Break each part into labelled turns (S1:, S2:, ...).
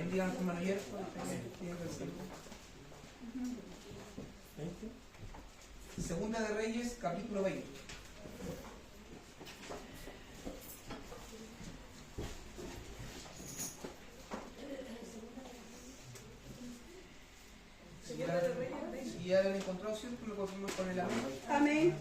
S1: bendigan con mano abierta. Segunda de Reyes, capítulo 20. Si ya lo han encontrado, ¿cierto? Me confirmo con el amén.
S2: Amén.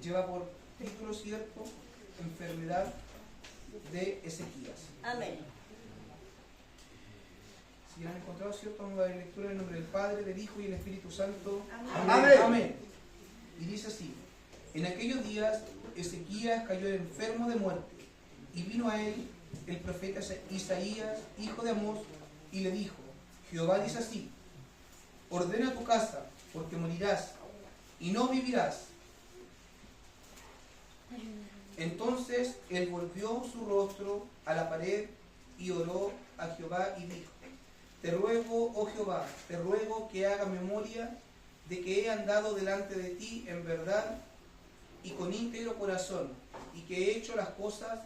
S1: Lleva por título, ¿cierto? Enfermedad de Ezequías.
S2: Amén.
S1: Si ya han encontrado, ¿cierto? Vamos a la lectura en el nombre del Padre, del Hijo y del Espíritu Santo.
S2: Amén.
S1: Amén. Amén. Y dice así: en aquellos días Ezequías cayó enfermo de muerte, y vino a él el profeta Isaías, hijo de Amós, y le dijo: Jehová dice así: ordena tu casa, porque morirás, y no vivirás. Entonces él volvió su rostro a la pared y oró a Jehová y dijo: te ruego, oh Jehová, te ruego que haga memoria de que he andado delante de ti en verdad y con íntegro corazón, y que he hecho las cosas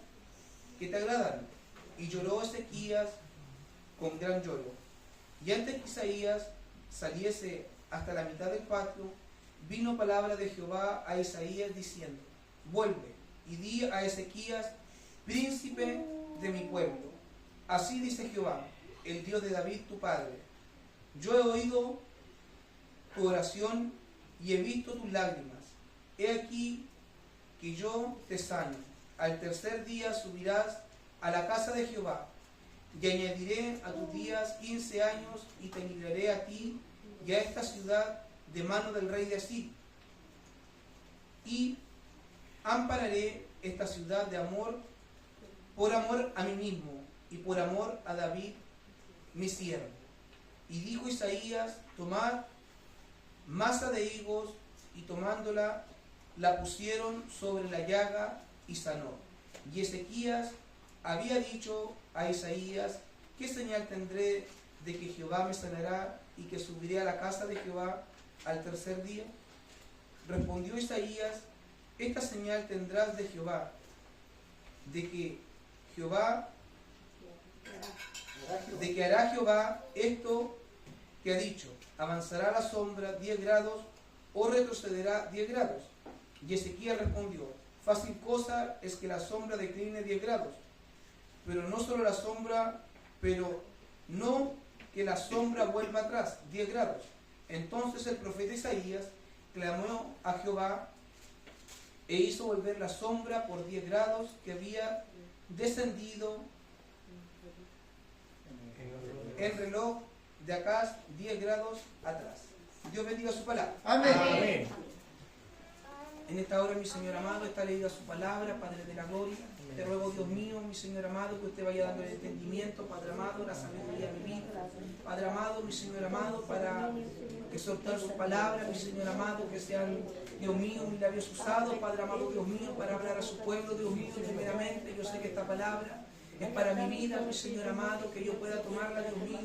S1: que te agradan. Y lloró Ezequías con gran lloro. Y antes que Isaías saliese hasta la mitad del patio, vino palabra de Jehová a Isaías diciendo: vuelve y di a Ezequías, príncipe de mi pueblo: así dice Jehová, el Dios de David tu padre: yo he oído tu oración y he visto tus lágrimas. He aquí que yo te sano. Al tercer día subirás a la casa de Jehová, y añadiré a tus días 15 años, y te libraré a ti y a esta ciudad de mano del rey de Asiria. Y ampararé esta ciudad de amor, por amor a mí mismo y por amor a David mi siervo. Y dijo Isaías: tomad masa de higos, y tomándola la pusieron sobre la llaga y sanó. Y Ezequías había dicho a Isaías: ¿qué señal tendré de que Jehová me sanará y que subiré a la casa de Jehová al tercer día? Respondió Isaías: esta señal tendrás de Jehová, de que hará Jehová esto que ha dicho: avanzará la sombra 10 grados o retrocederá 10 grados. Y Ezequías respondió: fácil cosa es que la sombra decline 10 grados, pero no que la sombra vuelva atrás 10 grados. Entonces el profeta Isaías clamó a Jehová, e hizo volver la sombra por 10 grados que había descendido el reloj de acá 10 grados atrás. Dios bendiga su palabra.
S2: Amén.
S1: Amén. En esta hora, mi Señor amado, está leída su palabra, Padre de la gloria. Te ruego, Dios mío, mi Señor amado, que usted vaya dando el entendimiento, Padre amado, la sabiduría de mi vida. Padre amado, mi Señor amado, para exhortar su palabra, mi Señor amado, que sean, Dios mío, mis labios usados, Padre amado, Dios mío, para hablar a su pueblo, Dios mío, primeramente. Yo sé que esta palabra es para mi vida, mi Señor amado, que yo pueda tomarla, Dios mío,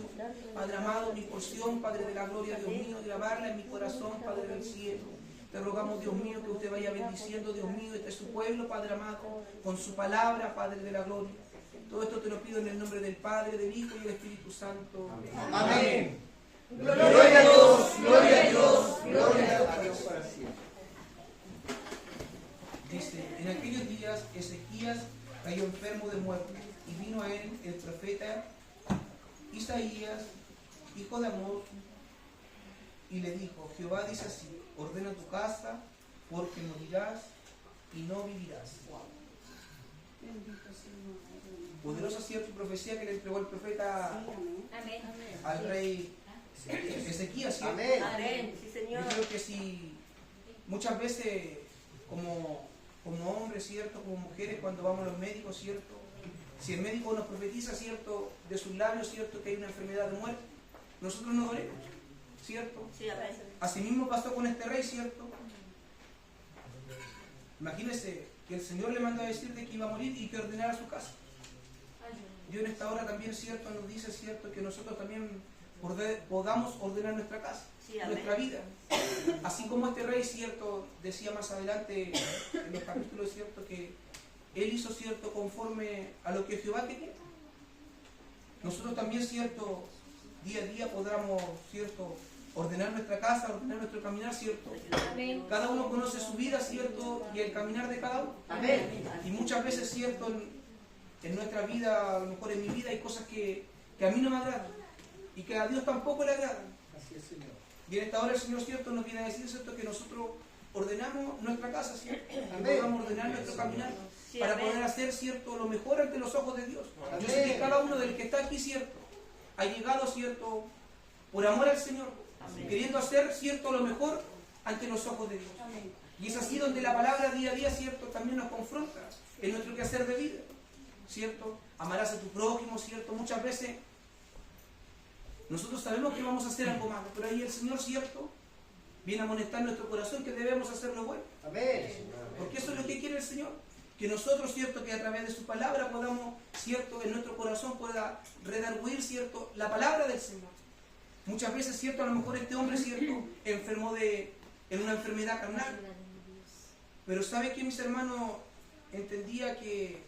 S1: Padre amado, mi porción, Padre de la gloria, Dios mío, grabarla en mi corazón, Padre del cielo. Te rogamos, Dios mío, que usted vaya bendiciendo, Dios mío, este es su pueblo, Padre amado, con su palabra, Padre de la gloria. Todo esto te lo pido en el nombre del Padre, del Hijo y del Espíritu Santo. Amén.
S2: Gloria a Dios, gloria a Dios, gloria a Dios para siempre.
S1: Dice: en aquellos días Ezequías cayó enfermo de muerte, y vino a él el profeta Isaías, hijo de Amós, y le dijo: Jehová dice así: ordena tu casa, porque morirás y no vivirás. Poderosa cierta profecía que le entregó el profeta al rey Ezequías, ¿cierto?
S2: Amén.
S3: Amén. Sí, Señor.
S1: Yo creo que si muchas veces como hombres, ¿cierto? Como mujeres, cuando vamos a los médicos, ¿cierto? Si el médico nos profetiza, ¿cierto? De sus labios, ¿cierto? Que hay una enfermedad de muerte, nosotros no oremos, ¿cierto?
S3: Sí, amén.
S1: Asimismo pasó con este rey, ¿cierto? Imagínense que el Señor le mandó a decir de que iba a morir y que ordenara su casa. Dios en esta hora también, cierto, nos dice, cierto, que nosotros también podamos ordenar nuestra casa, nuestra vida. Así como este rey, cierto, decía más adelante en los capítulos, cierto, que él hizo, cierto, conforme a lo que Jehová quería. Nosotros también, cierto, día a día podamos, cierto, ordenar nuestra casa, ordenar nuestro caminar, cierto. Cada uno conoce su vida, cierto, y el caminar de cada uno. Y muchas veces, cierto, en nuestra vida, a lo mejor en mi vida, hay cosas que a mí no me agradan y que a Dios tampoco le agradan.
S2: Así es, Señor.
S1: Y en esta hora el Señor, cierto, nos viene a decir, cierto, que nosotros ordenamos nuestra casa, cierto, y podamos ordenar nuestro caminar para poder hacer, cierto, lo mejor ante los ojos de Dios. Yo sé que cada uno del que está aquí, cierto, ha llegado, cierto, por amor al Señor, queriendo hacer, cierto, lo mejor ante los ojos de Dios. Y es así donde la palabra día a día, cierto, también nos confronta en nuestro quehacer de vida, cierto. Amarás a tu prójimo, cierto. Muchas veces nosotros sabemos que vamos a hacer algo malo, pero ahí el Señor, cierto, viene a amonestar nuestro corazón que debemos hacer lo bueno. Porque eso es lo que quiere el Señor. Que nosotros, cierto, que a través de su palabra podamos, cierto, en nuestro corazón pueda redarguir, cierto, la palabra del Señor. Muchas veces, cierto, a lo mejor este hombre, cierto, enfermó en una enfermedad carnal. Pero ¿sabe qué, mis hermanos? Entendía que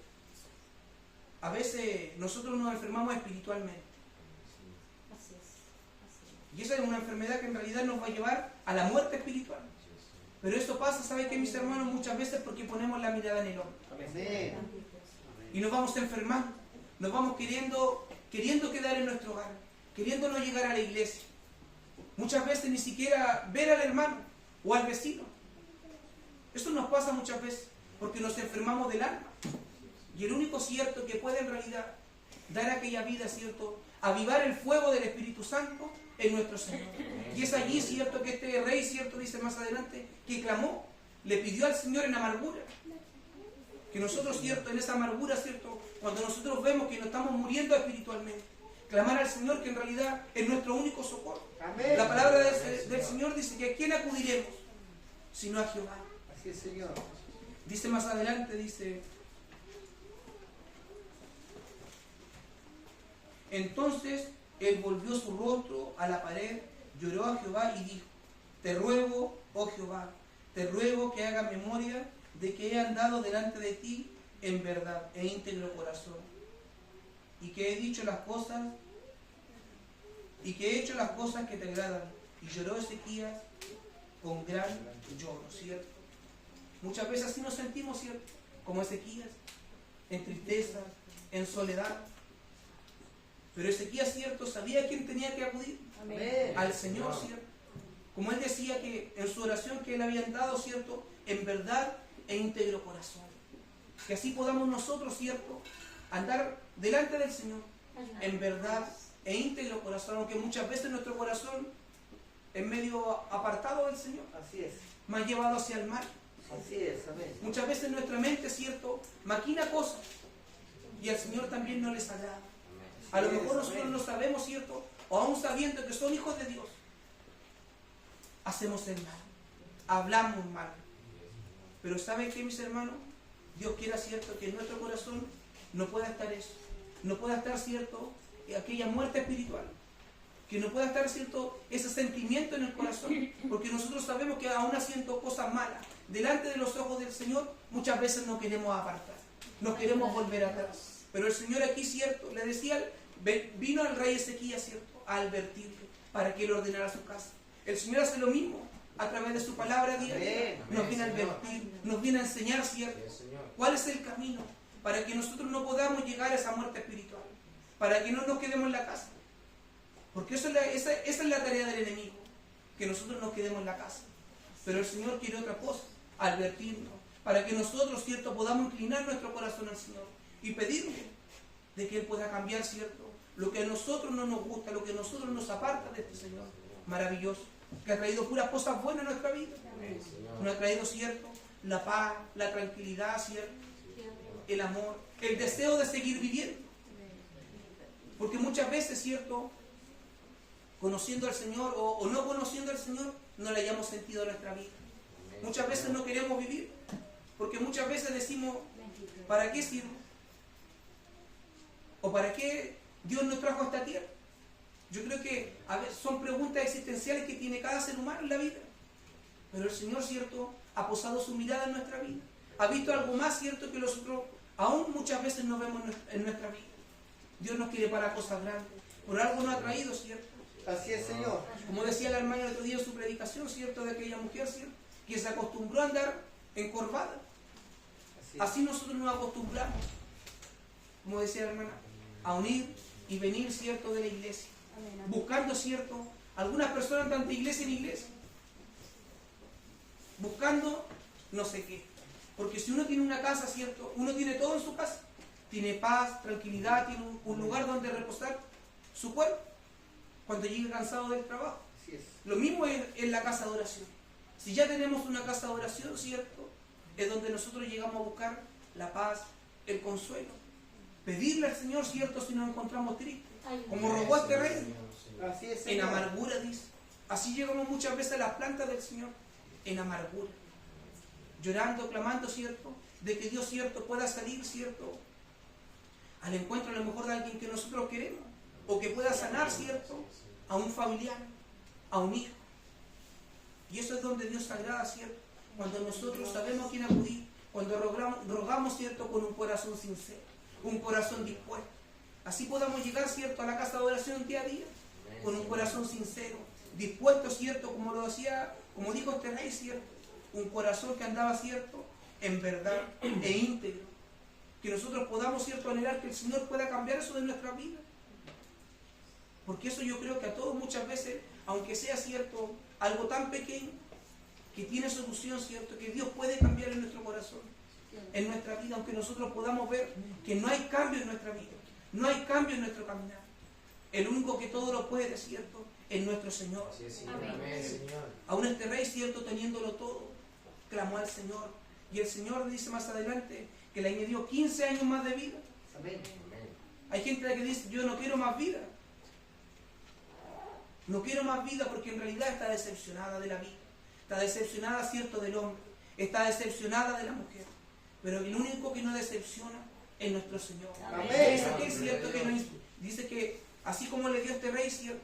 S1: a veces nosotros nos enfermamos espiritualmente. Y esa es una enfermedad que en realidad nos va a llevar a la muerte espiritual. Pero esto pasa, ¿sabe qué, mis hermanos? Muchas veces porque ponemos la mirada en el hombre. Y nos vamos enfermando. Nos vamos queriendo quedar en nuestro hogar, queriendo no llegar a la iglesia. Muchas veces ni siquiera ver al hermano o al vecino. Esto nos pasa muchas veces porque nos enfermamos del alma. Y el único, cierto, que puede en realidad dar aquella vida, cierto, avivar el fuego del Espíritu Santo en nuestro Señor. Y es allí, cierto, que este rey, cierto, dice más adelante, que clamó, le pidió al Señor en amargura. Que nosotros, cierto, en esa amargura, cierto, cuando nosotros vemos que nos estamos muriendo espiritualmente, clamar al Señor, que en realidad es nuestro único socorro. Amén. La palabra del Señor dice que ¿a quién acudiremos? Sino a Jehová.
S2: Así es, Señor.
S1: Dice más adelante, dice: entonces él volvió su rostro a la pared, lloró a Jehová y dijo: te ruego, oh Jehová, te ruego que haga memoria de que he andado delante de ti en verdad e íntegro corazón, y que he dicho las cosas, y que he hecho las cosas que te agradan. Y lloró Ezequías con gran lloro, ¿cierto? Muchas veces así nos sentimos, ¿cierto? Como Ezequías, en tristeza, en soledad. Pero Ezequías, cierto, sabía a quién tenía que acudir. Amén. Al Señor, cierto. Como él decía que en su oración que él había dado, cierto, en verdad e íntegro corazón. Que así podamos nosotros, cierto, andar delante del Señor en verdad e íntegro corazón, aunque muchas veces nuestro corazón es medio apartado del Señor.
S2: Así es.
S1: Más llevado hacia el mal.
S2: Así es, amén.
S1: Muchas veces nuestra mente, cierto, maquina cosas y al Señor también no les agrada. A lo mejor nosotros no sabemos, cierto, o aún sabiendo que son hijos de Dios, hacemos el mal, hablamos mal. Pero ¿saben qué, mis hermanos? Dios quiera, cierto, que en nuestro corazón no pueda estar eso, no pueda estar, cierto, aquella muerte espiritual, que no pueda estar, cierto, ese sentimiento en el corazón, porque nosotros sabemos que aún haciendo cosas malas delante de los ojos del Señor, muchas veces no queremos apartar, no queremos volver atrás. Pero el Señor aquí, cierto, le decía, vino al rey Ezequías, cierto, a advertirle para que él ordenara su casa. El Señor hace lo mismo a través de su palabra diaria. Nos viene a advertir, nos viene a enseñar, cierto, cuál es el camino para que nosotros no podamos llegar a esa muerte espiritual, para que no nos quedemos en la casa. Porque esa es la tarea del enemigo, que nosotros nos quedemos en la casa. Pero el Señor quiere otra cosa, advertirnos, para que nosotros, cierto, podamos inclinar nuestro corazón al Señor y pedirle de que Él pueda cambiar, cierto, lo que a nosotros no nos gusta, lo que a nosotros nos aparta de este Señor maravilloso, que ha traído puras cosas buenas a nuestra vida. Nos ha traído, cierto, la paz, la tranquilidad, cierto, el amor, el deseo de seguir viviendo. Porque muchas veces, cierto, conociendo al Señor o no conociendo al Señor, no le hayamos sentido a nuestra vida. Muchas veces no queremos vivir, porque muchas veces decimos, ¿para qué sirvo? ¿O para qué Dios nos trajo a esta tierra? Yo creo que son preguntas existenciales que tiene cada ser humano en la vida. Pero el Señor, ¿cierto?, ha posado su mirada en nuestra vida. Ha visto algo más, ¿cierto?, que nosotros aún muchas veces no vemos en nuestra vida. Dios nos quiere para cosas grandes. Por algo nos ha traído, ¿cierto?
S2: Así es, Señor.
S1: Como decía la hermana el otro día en su predicación, ¿cierto?, de aquella mujer, ¿cierto?, que se acostumbró a andar encorvada. Así nosotros nos acostumbramos, como decía la hermana, a unir y venir, ¿cierto?, de la iglesia. Buscando, ¿cierto?, algunas personas andan de iglesia en iglesia. Buscando no sé qué. Porque si uno tiene una casa, ¿cierto?, uno tiene todo en su casa. Tiene paz, tranquilidad, tiene un lugar donde reposar su cuerpo cuando llegue cansado del trabajo.
S2: Así es.
S1: Lo mismo es en la casa de oración. Si ya tenemos una casa de oración, ¿cierto?, es donde nosotros llegamos a buscar la paz, el consuelo. Pedirle al Señor, ¿cierto?, si nos encontramos tristes. Como rogó este rey.
S2: Así es,
S1: En
S2: Señor.
S1: amargura, dice. Así llegamos muchas veces a las plantas del Señor. En amargura. Llorando, clamando, ¿cierto?, de que Dios, ¿cierto?, pueda salir, ¿cierto?, al encuentro a lo mejor de alguien que nosotros queremos. O que pueda sanar, ¿cierto?, a un familiar, a un hijo. Y eso es donde Dios se agrada, ¿cierto? Cuando nosotros sabemos a quién acudir, cuando rogamos, ¿cierto?, con un corazón sincero, un corazón dispuesto. Así podamos llegar, ¿cierto?, a la casa de oración día a día, con un corazón sincero, dispuesto, ¿cierto?, como lo decía, como dijo este rey, ¿cierto?, un corazón que andaba, ¿cierto?, en verdad e íntegro. Que nosotros podamos, ¿cierto?, anhelar que el Señor pueda cambiar eso de nuestra vida. Porque eso yo creo que a todos muchas veces, aunque sea, ¿cierto?, algo tan pequeño, que tiene solución, ¿cierto?, que Dios puede cambiar en nuestro corazón, en nuestra vida, aunque nosotros podamos ver que no hay cambio en nuestra vida, no hay cambio en nuestro caminar. El único que todo lo puede, ¿cierto?, es nuestro Señor.
S2: Sí, Señor. Amén, Señor.
S1: Aún este rey, ¿cierto?, teniéndolo todo, clamó al Señor. Y el Señor dice más adelante que le añadió 15 años más de vida.
S2: Amén.
S1: Hay gente que dice, yo no quiero más vida. No quiero más vida porque en realidad está decepcionada de la vida. Está decepcionada, ¿cierto?, del hombre. Está decepcionada de la mujer. Pero el único que no decepciona es nuestro Señor.
S2: Amén.
S1: Dice que es cierto que dice que así como le dio este rey, ¿cierto?,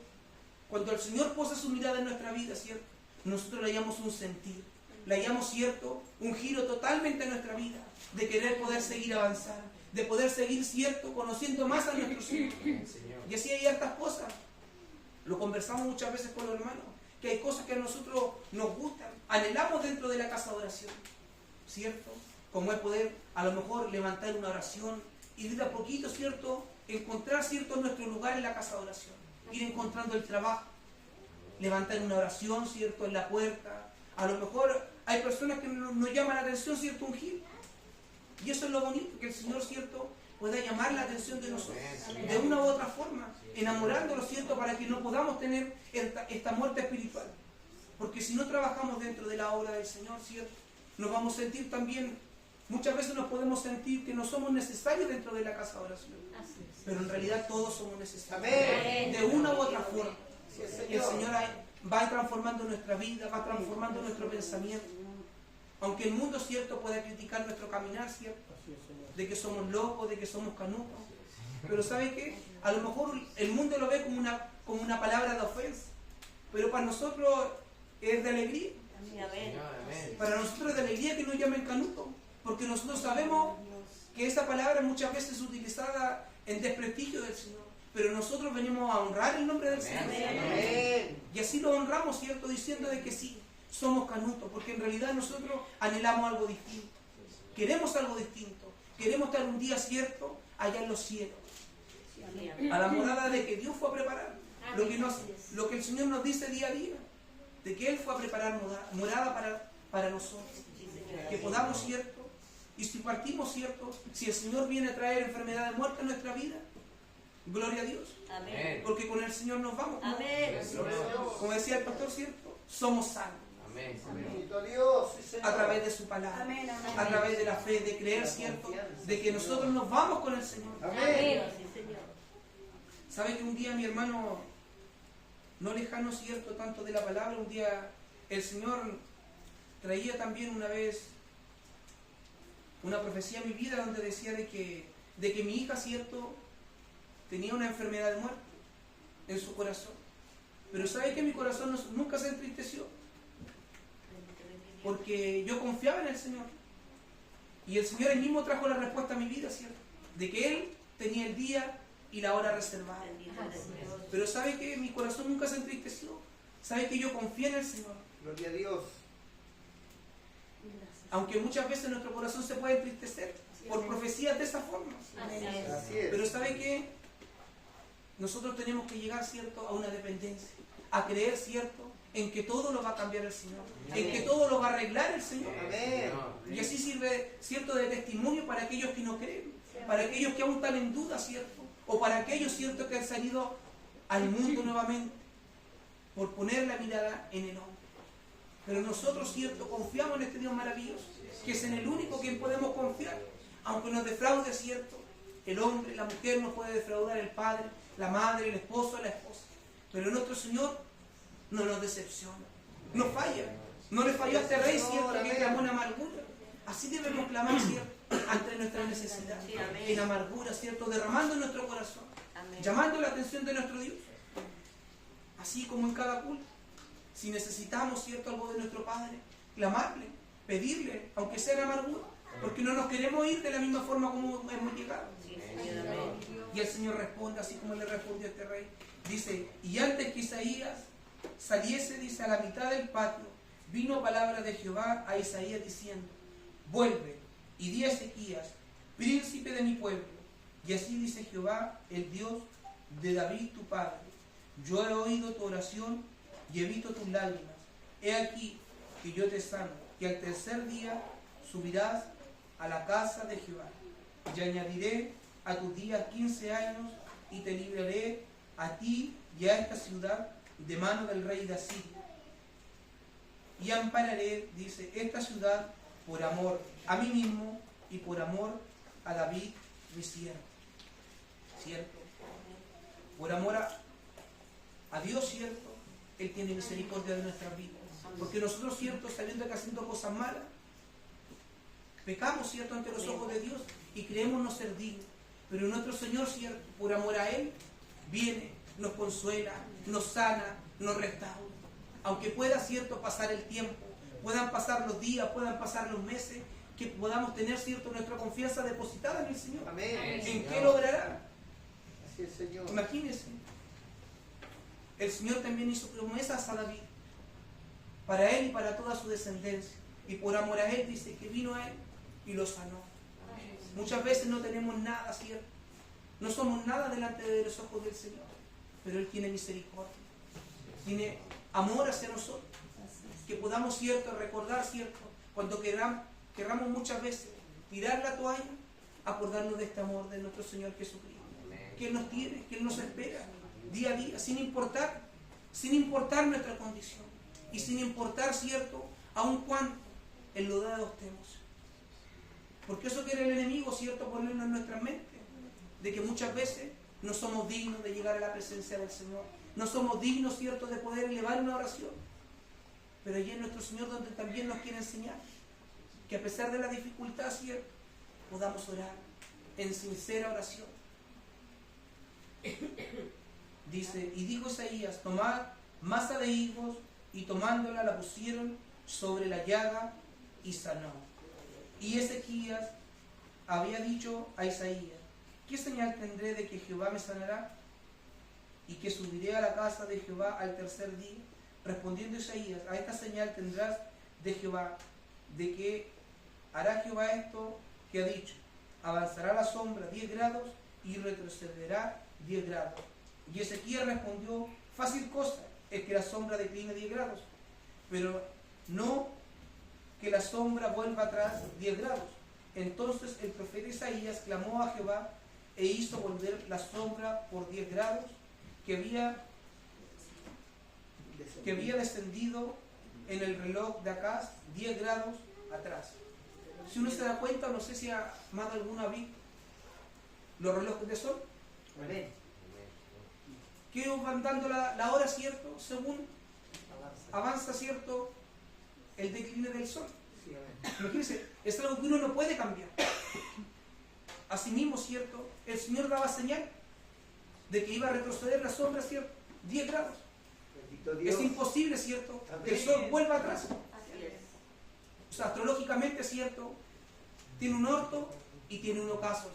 S1: cuando el Señor posa su mirada en nuestra vida, ¿cierto?, nosotros le hallamos un sentir. Le hallamos, ¿cierto?, un giro totalmente en nuestra vida. De querer poder seguir avanzar. De poder seguir, ¿cierto?, conociendo más a nuestro Señor. Y así hay hartas cosas. Lo conversamos muchas veces con los hermanos, que hay cosas que a nosotros nos gustan, anhelamos dentro de la casa de oración, ¿cierto? Como es poder a lo mejor levantar una oración y de a poquito, ¿cierto?, encontrar, ¿cierto?, nuestro lugar en la casa de oración, ir encontrando el trabajo, levantar una oración, ¿cierto?, en la puerta. A lo mejor hay personas que nos llaman la atención, ¿cierto?, un giro. Y eso es lo bonito, que el Señor, ¿cierto?, pueda llamar la atención de nosotros, de una u otra forma, enamorándonos, ¿cierto?, para que no podamos tener esta muerte espiritual. Porque si no trabajamos dentro de la obra del Señor, ¿cierto?, nos vamos a sentir también, muchas veces nos podemos sentir que no somos necesarios dentro de la casa de oración. Pero en realidad todos somos necesarios.
S2: Amén.
S1: De una u otra forma.
S2: Sí, Señor.
S1: El Señor va transformando nuestra vida, va transformando nuestro pensamiento. Aunque el mundo, ¿cierto?, pueda criticar nuestro caminar, ¿cierto?, de que somos locos, de que somos canutos. Pero ¿sabe qué? A lo mejor el mundo lo ve como una palabra de ofensa. Pero para nosotros es de alegría. Para nosotros es de alegría que nos llamen canutos. Porque nosotros sabemos que esa palabra muchas veces es utilizada en desprestigio del Señor. Pero nosotros venimos a honrar el nombre del Señor.
S2: Amén.
S1: Y así lo honramos, ¿cierto?, diciendo de que sí, somos canutos. Porque en realidad nosotros anhelamos algo distinto. Queremos algo distinto. Queremos estar un día, ¿cierto?, allá en los cielos. A la morada de que Dios fue a preparar. Lo que el Señor nos dice día a día. De que Él fue a preparar morada para nosotros. Que podamos, ¿cierto? Y si partimos, ¿cierto? Si el Señor viene a traer enfermedad de muerte en nuestra vida, gloria a Dios.
S3: Amén.
S1: Porque con el Señor nos vamos.
S3: Amén.
S1: Como decía el pastor, ¿cierto? Somos salvos.
S3: Amén.
S2: Bendito Dios, sí, Señor.
S1: A través de su palabra.
S4: Amén, amén.
S1: A través de la fe, de creer, ¿cierto? De que nosotros nos vamos con el Señor.
S2: Amén.
S3: Sí, Señor.
S1: ¿Sabe que un día mi hermano, no lejano, ¿cierto?, tanto de la palabra, un día el Señor traía también una vez una profecía a mi vida donde decía de que mi hija, ¿cierto?, tenía una enfermedad de muerte en su corazón. Pero ¿sabe que mi corazón nunca se entristeció? Porque yo confiaba en el Señor. Y el Señor él mismo trajo la respuesta a mi vida, ¿cierto? De que Él tenía el día y la hora reservada. Pero ¿sabe que mi corazón nunca se entristeció? ¿Sabe que yo confié en el Señor?
S2: Gloria a Dios.
S1: Aunque muchas veces nuestro corazón se puede entristecer por profecías de esa forma.
S2: Así es.
S1: Pero ¿sabe qué? Nosotros tenemos que llegar, ¿cierto?, a una dependencia. A creer, ¿cierto?, en que todo lo va a cambiar el Señor. En que todo lo va a arreglar el Señor.
S2: Amén.
S1: Y así sirve, ¿cierto?, de testimonio para aquellos que no creen. Para aquellos que aún están en duda, ¿cierto? O para aquellos, ¿cierto?, que han salido al mundo nuevamente por poner la mirada en el hombre. Pero nosotros, ¿cierto?, confiamos en este Dios maravilloso, que es en el único que podemos confiar. Aunque nos defraude, ¿cierto?, el hombre, la mujer nos puede defraudar, el padre, la madre, el esposo, la esposa. Pero nuestro Señor no nos decepciona, no falla. No le falló a este rey, ¿cierto?, que clamó en amargura. Así debemos clamar, ¿cierto?, ante nuestra necesidad, en amargura, ¿cierto?, derramando en nuestro corazón, llamando la atención de nuestro Dios. Así como en cada culto, si necesitamos, ¿cierto?, algo de nuestro Padre, clamarle, pedirle, aunque sea en amargura, porque no nos queremos ir de la misma forma como hemos llegado. Y el Señor responde así como le respondió a este rey. Dice, y antes que Isaías saliese, dice, a la mitad del patio, vino palabra de Jehová a Isaías diciendo, vuelve y di a Ezequías, príncipe de mi pueblo, y así dice Jehová, el Dios de David tu padre, yo he oído tu oración y he visto tus lágrimas, he aquí que yo te sano, que al tercer día subirás a la casa de Jehová, y añadiré a tus días 15 años, y te libraré a ti y a esta ciudad de mano del rey de Asiria. Y ampararé, dice, esta ciudad por amor a mí mismo y por amor a David, mi siervo. ¿Cierto? Por amor a Dios, ¿cierto? Él tiene misericordia de nuestras vidas. Porque nosotros, ¿cierto?, sabiendo que haciendo cosas malas, pecamos, ¿cierto?, ante los ojos de Dios y creemos no ser dignos. Pero nuestro Señor, ¿cierto?, por amor a Él, viene, nos consuela, nos sana, nos restaura. Aunque pueda, ¿cierto?, pasar el tiempo, puedan pasar los días, puedan pasar los meses, que podamos tener, ¿cierto?, nuestra confianza depositada en el Señor.
S2: Amén.
S1: ¿En qué logrará?
S2: Así es, Señor.
S1: Imagínense, el Señor también hizo promesas a David, para él y para toda su descendencia. Y por amor a Él, dice que vino a Él y lo sanó. Muchas veces no tenemos nada, ¿cierto? No somos nada delante de los ojos del Señor, pero Él tiene misericordia, tiene amor hacia nosotros, que podamos, ¿cierto?, recordar, ¿cierto?, cuando querramos muchas veces tirar la toalla, acordarnos de este amor de nuestro Señor Jesucristo, que Él nos tiene, que Él nos espera día a día, sin importar nuestra condición y sin importar, ¿cierto?, aun cuánto enlodados estemos. Porque eso quiere el enemigo, ¿cierto?, ponernos en nuestra mente, de que muchas veces no somos dignos de llegar a la presencia del Señor, no somos dignos, ¿cierto?, de poder elevar una oración. Pero allí es nuestro Señor donde también nos quiere enseñar que a pesar de la dificultad, ¿cierto?, podamos orar en sincera oración. Dice, y dijo Isaías, tomad masa de higos, y tomándola la pusieron sobre la llaga y sanó. Y Ezequías había dicho a Isaías, ¿qué señal tendré de que Jehová me sanará? Y que subiré a la casa de Jehová al tercer día. Respondiendo Isaías, a esta señal tendrás de Jehová, de que hará Jehová esto que ha dicho, avanzará la sombra 10 grados y retrocederá 10 grados. Y Ezequías respondió, fácil cosa es que la sombra decline 10 grados, pero no que la sombra vuelva atrás 10 grados. Entonces el profeta Isaías clamó a Jehová e hizo volver la sombra por 10 grados que había descendido en el reloj de Acaz 10 grados atrás. Si uno se da cuenta, no sé si más de alguna vez los relojes de sol, que van dando la hora, ¿cierto?, según avanza, ¿cierto?, el decline del sol. Imagínense, es algo que uno no puede cambiar. Asimismo, ¿cierto?, el Señor daba señal de que iba a retroceder la sombra, ¿cierto? 10 grados.
S2: Bendito Dios.
S1: Es imposible, ¿cierto?
S2: Amén.
S1: Que el sol vuelva atrás.
S3: Así es.
S1: O sea, astrológicamente, ¿cierto? Tiene un orto y tiene un ocaso.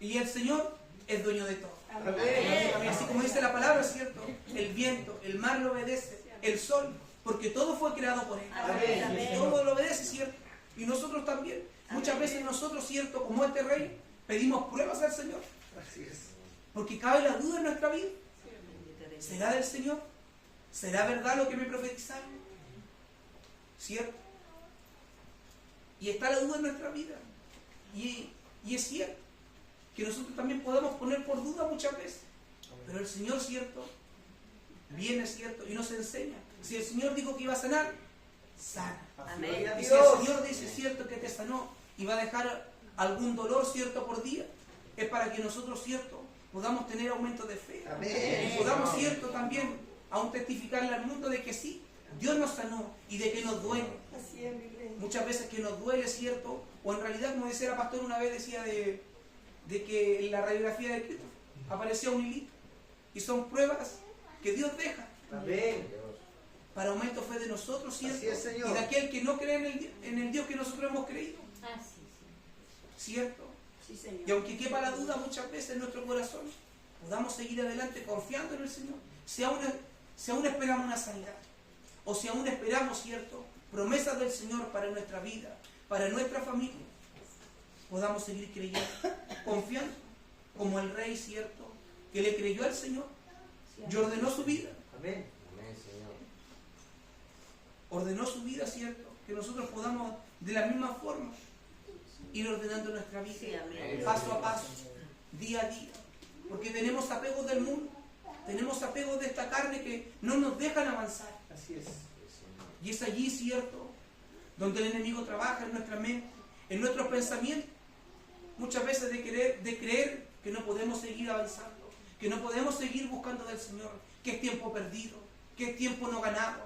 S1: Y el Señor es dueño de todo.
S2: Amén.
S1: Así como dice la palabra, ¿cierto? El viento, el mar lo obedece, el sol, porque todo fue creado por Él.
S2: Amén.
S3: Amén.
S1: Todo lo obedece, ¿cierto? Y nosotros también. Muchas veces nosotros, ¿cierto? Como este rey, pedimos pruebas al Señor.
S2: Así es.
S1: Porque cabe la duda en nuestra vida. ¿Será del Señor? ¿Será verdad lo que me profetizaron? ¿Cierto? Y está la duda en nuestra vida. Y es cierto que nosotros también podemos poner por duda muchas veces. Pero el Señor, ¿cierto? Viene, ¿cierto? Y nos enseña. Si el Señor dijo que iba a sanar, sana.
S3: Amén.
S2: Gloria a
S1: Y si el
S2: Dios.
S1: Señor dice, ¿cierto? Que te sanó y va a dejar algún dolor, ¿cierto? Por día, es para que nosotros, ¿cierto? Podamos tener aumento de fe.
S2: Amén.
S1: Y podamos, ¿cierto? También aún testificarle al mundo de que sí, Dios nos sanó y de que nos duele.
S3: Así es, mi rey.
S1: Muchas veces que nos duele, ¿cierto? O en realidad, como decía la pastora una vez, decía de que en la radiografía de Cristo aparecía un hilito. Y son pruebas que Dios deja
S2: Amén.
S1: para aumento de fe de nosotros, ¿cierto?
S2: Así es, Señor.
S1: Y de aquel que no cree en el Dios que nosotros hemos creído,
S3: Así
S1: ¿cierto?
S3: sí, Señor.
S1: Y aunque quepa la duda muchas veces en nuestro corazón, podamos seguir adelante confiando en el Señor. Si aún esperamos una sanidad, o si aún esperamos, ¿cierto?, promesas del Señor para nuestra vida, para nuestra familia, podamos seguir creyendo, confiando, como el rey, ¿cierto?, que le creyó al Señor y ordenó su vida.
S2: Amén.
S1: Ordenó su vida, ¿cierto? Que nosotros podamos de la misma forma ir ordenando nuestra vida,
S3: Sí, amén.
S1: paso a paso, día a día. Porque tenemos apegos del mundo, tenemos apegos de esta carne que no nos dejan avanzar.
S2: Así es.
S1: Y es allí, ¿cierto?, donde el enemigo trabaja en nuestra mente, en nuestros pensamientos. Muchas veces de creer que no podemos seguir avanzando, que no podemos seguir buscando del Señor, que es tiempo perdido, que es tiempo no ganado.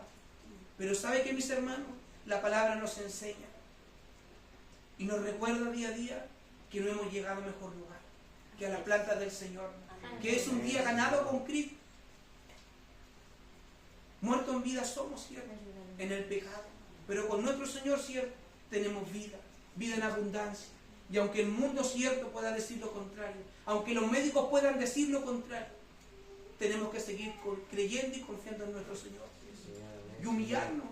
S1: Pero ¿sabe qué, mis hermanos? La palabra nos enseña y nos recuerda día a día que no hemos llegado a mejor lugar, que a la planta del Señor, que es un día ganado con Cristo. Muertos en vida somos, ¿cierto?, en el pecado, pero con nuestro Señor, ¿cierto?, tenemos vida, vida en abundancia. Y aunque el mundo, ¿cierto?, pueda decir lo contrario, aunque los médicos puedan decir lo contrario, tenemos que seguir creyendo y confiando en nuestro Señor. Y humillarnos.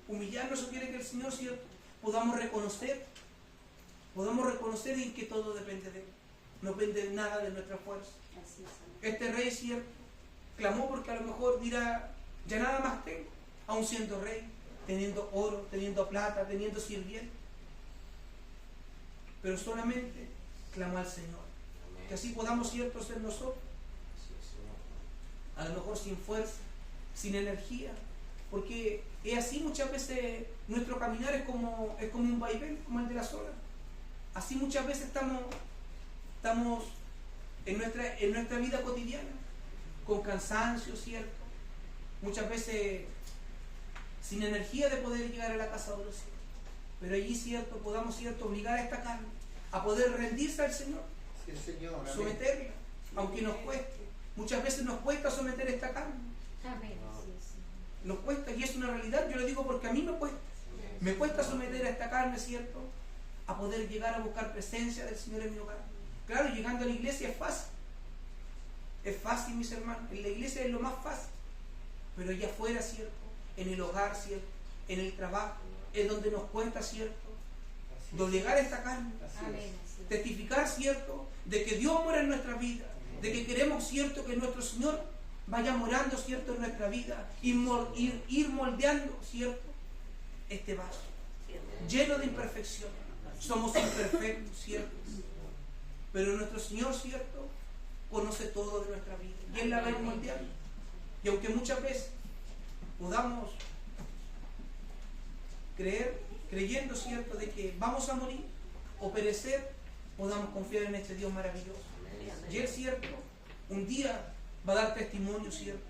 S1: Humillarnos, eso quiere que el Señor, ¿cierto?, podamos reconocer en que todo depende de Él. No depende de nada de nuestra fuerza.
S3: Así es,
S1: Este rey, ¿cierto?, clamó porque a lo mejor dirá, ya nada más tengo, aún siendo rey, teniendo oro, teniendo plata, teniendo sirvientes. Pero solamente clamó al Señor. Que así podamos, ¿cierto?, ser nosotros. A lo mejor sin fuerza, sin energía. Porque es así muchas veces nuestro caminar es como un vaivén, como el de las olas. Así muchas veces estamos en nuestra vida cotidiana, con cansancio, ¿cierto? Muchas veces sin energía de poder llegar a la casa de los cielos. Pero allí, ¿cierto?, podamos, ¿cierto?, obligar a esta carne a poder rendirse al Señor,
S2: Sí, Señor. Amén.
S1: someterla, aunque nos cueste. Muchas veces nos cuesta someter esta carne.
S3: Amén.
S1: Nos cuesta, y es una realidad, yo lo digo porque a mí me cuesta. Me cuesta someter a esta carne, ¿cierto?, a poder llegar a buscar presencia del Señor en mi hogar. Claro, llegando a la iglesia es fácil. Es fácil, mis hermanos. En la iglesia es lo más fácil. Pero allá afuera, ¿cierto?, en el hogar, ¿cierto?, en el trabajo, es donde nos cuesta, ¿cierto?,
S2: Así es.
S1: doblegar esta carne.
S2: Así
S3: Amén.
S2: es.
S1: Testificar, ¿cierto?, de que Dios mora en nuestra vida, de que queremos, ¿cierto?, que nuestro Señor vaya morando, ¿cierto?, en nuestra vida, ir moldeando, ¿cierto?, este vaso, lleno de imperfección. Somos imperfectos, ¿cierto?, pero nuestro Señor, ¿cierto?, conoce todo de nuestra vida y Él la va a ir moldeando. Y aunque muchas veces podamos creyendo, ¿cierto?, de que vamos a morir o perecer, podamos confiar en este Dios maravilloso. Y Él, ¿cierto?, un día va a dar testimonio, ¿cierto?,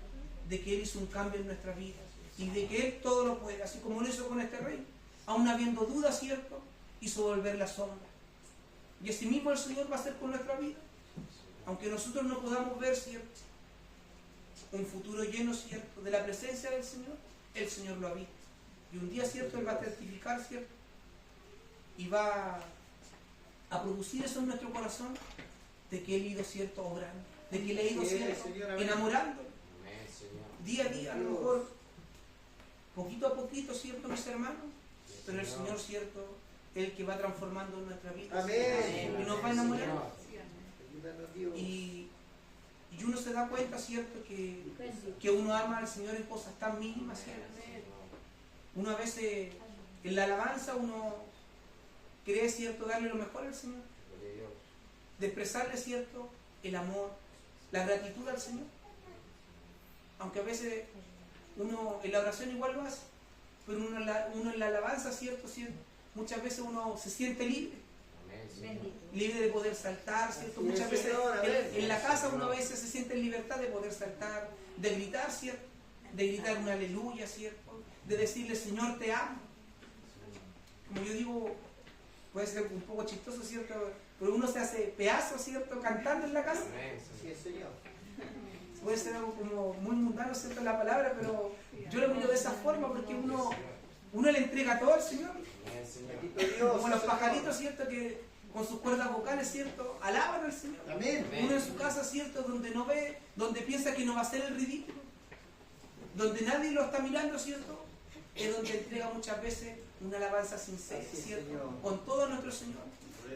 S1: de que Él hizo un cambio en nuestra vida y de que Él todo lo puede, así como lo hizo con este rey. Aún habiendo dudas, ¿cierto?, hizo volver la sombra. Y así mismo el Señor va a hacer con nuestra vida. Aunque nosotros no podamos ver, ¿cierto?, un futuro lleno, ¿cierto?, de la presencia del Señor, el Señor lo ha visto. Y un día, ¿cierto?, Él va a testificar, ¿cierto?, y va a producir eso en nuestro corazón, de que Él ha ido, ¿cierto?, obrando, de que Él ha ido, ¿cierto?, enamorando, día a día, a lo mejor, poquito a poquito, ¿cierto?, mis hermanos, pero el Señor, ¿cierto?, el que va transformando nuestra vida.
S2: Amén.
S1: Y nos va enamorando.
S2: Ayúdanos, Dios.
S1: Y uno se da cuenta, ¿cierto?, que uno ama al Señor en cosas tan mínimas, ¿cierto? Uno a veces, en la alabanza, uno cree, ¿cierto?, darle lo mejor al Señor. De expresarle, ¿cierto?, el amor, la gratitud al Señor. Aunque a veces uno en la oración igual lo hace, pero uno en la alabanza, ¿cierto?, muchas veces uno se siente libre.
S3: Bendito.
S1: Libre de poder saltar, ¿cierto?
S2: Así es,
S1: Muchas veces
S2: Señor, amén.
S1: en la casa uno a veces se siente en libertad de poder saltar, de gritar, ¿cierto? De gritar un aleluya, ¿cierto? De decirle, Señor, te amo. Como yo digo, puede ser un poco chistoso, ¿cierto? Pero uno se hace pedazos, ¿cierto?, cantando en la casa.
S2: Así es, Señor.
S1: Puede ser algo como muy mundano, ¿cierto?, la palabra, pero yo lo miro de esa forma porque uno le entrega todo al Señor.
S2: Bendito Dios.
S1: Como los pajaritos, ¿cierto?, que con sus cuerdas vocales, ¿cierto?, alaban al Señor.
S2: Amén.
S1: Uno en su casa, ¿cierto?, donde no ve, donde piensa que no va a ser el ridículo, donde nadie lo está mirando, ¿cierto?, es donde entrega muchas veces una alabanza sincera,
S2: Así es,
S1: ¿cierto?,
S2: Señor.
S1: con todo nuestro Señor.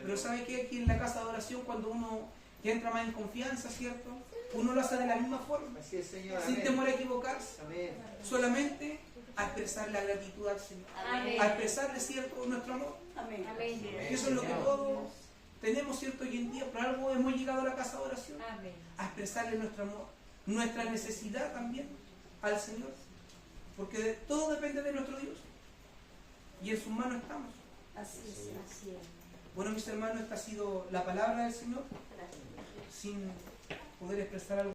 S1: Pero ¿sabe qué? Aquí en la casa de oración, cuando uno ya entra más en confianza, ¿cierto?, uno lo hace de la misma forma,
S2: Así es, Señor.
S1: sin
S2: Amén.
S1: temor a equivocarse,
S2: Amén.
S1: solamente a expresar la gratitud al Señor,
S3: Amén.
S1: a expresarle, ¿cierto?, nuestro amor.
S3: Amén.
S1: Que eso es lo que todos tenemos, ¿cierto?, hoy en día. Por algo hemos llegado a la casa de oración,
S3: Amén.
S1: a expresarle nuestro amor, nuestra necesidad también al Señor, porque todo depende de nuestro Dios y en sus manos estamos.
S3: Así es. Así es.
S1: Bueno, mis hermanos, esta ha sido la palabra del Señor,
S3: Gracias.
S1: sin poder expresar algo.